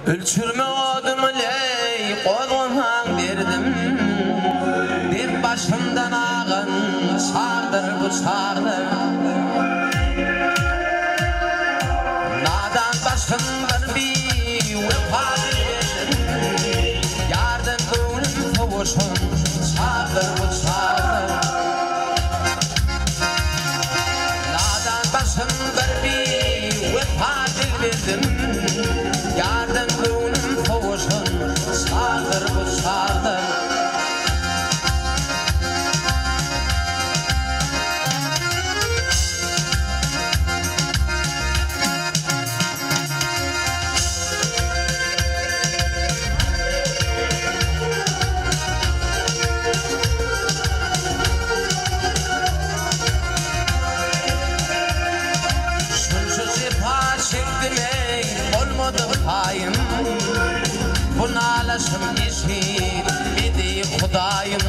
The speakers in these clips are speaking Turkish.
Ölçürme odum ley qolğan derdim bir başımdan ağın sardır bu sardır nadan başımdan bir vefat edin yardım gönlüm kavuşun sardır bu sardır nadan başımdan bir vefat edin yardım gönlüm kavuşun sardır bu sardır Hayım bu nalaşım işit bidi Hudayım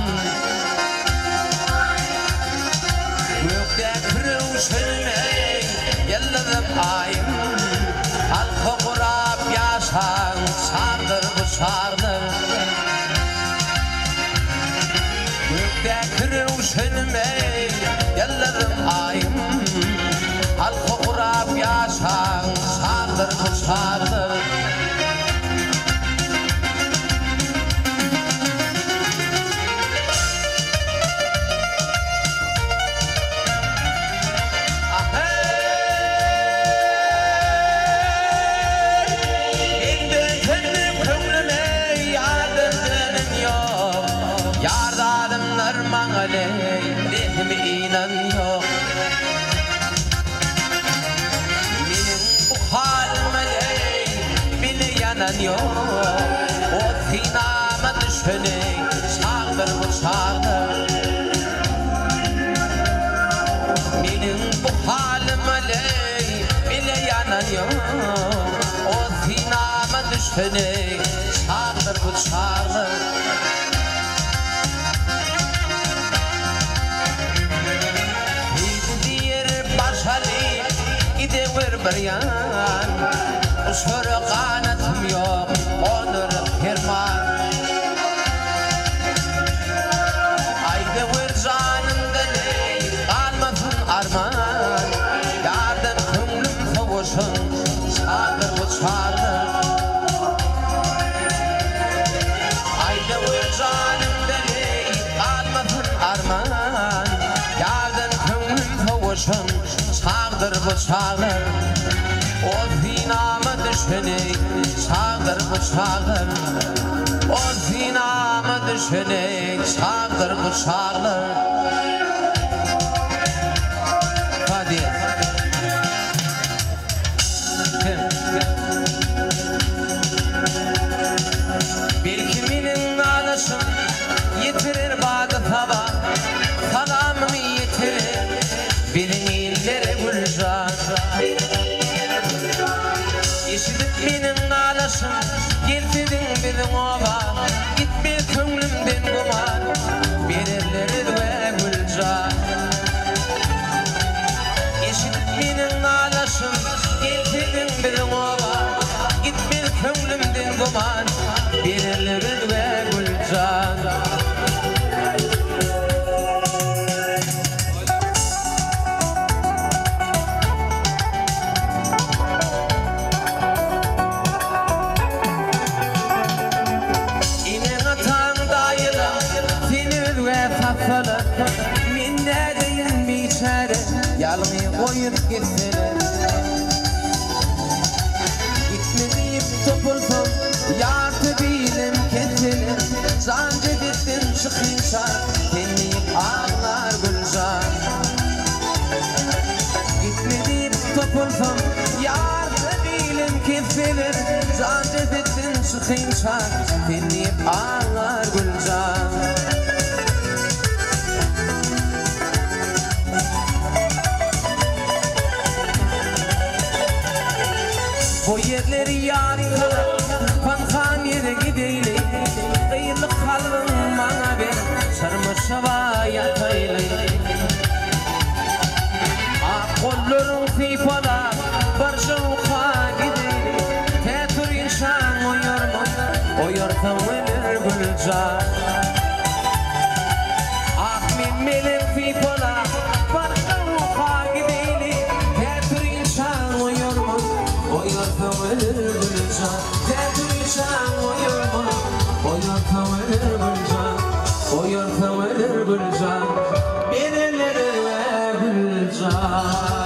Gökte kırılşılmey yıldızım ayım halkı kurab yaşan sardır bu sardır Gökte kırılşılmey yıldızım ayım halkı kurab yaşan sardır bu sardır Rehmi inan yok Benim bu halime beni yanan yok O sinama düşeni sardır bu sardır Benim bu halime beni yanan yok O sinama düşeni sardır bu sardır Gidever bir yan Uçur kanatım yok Onur firman Aydever canımda ney Kalmasın arman Yardım könlüm kavuşun Sardır bu sardır Aydever canımda ney Kalmasın arman Yardım könlüm kavuşun Sardır bu sardır O zinama düşeni Sardır bu sardır O zinama düşeni Sardır bu sardır Hadi Bir kiminin ağlaşım Yetirir bağda tava Salamımı yetirir Birin illere gülcan Eşidip benim ağlaşım Getirdin benim ova Gitme könlümden kuman Birirleri ve gülcan Eşidip benim ağlaşım Getirdin benim ova Gitme könlümden kuman Birirleri ve gülcan Minne deyin biçare Yalını koyup gitsene Gitme deyip topulsun Yartı bilim kesene Zancı bittin çıkıysa Tenleyip ağlar gülcan Gitme deyip topulsun Yartı bilim kesene Zancı bittin çıkıysa Tenleyip ağlar gülcan Bu yerleri yarikalar Pankan yere gideyle Kıyılık kalbim bana ver Sarmışava yatayla Kollarım fipalar Barca uka gideyle Tetur insan o yartan ölür gülcan. Ah min melek fi pola barda uqa gideyli teatr insan o yorma o yartan ölür gülcan. Teatr insan o yorma o yartan ölür gülcan. O yartan ölür gülcan. Bereleri ve gülcan.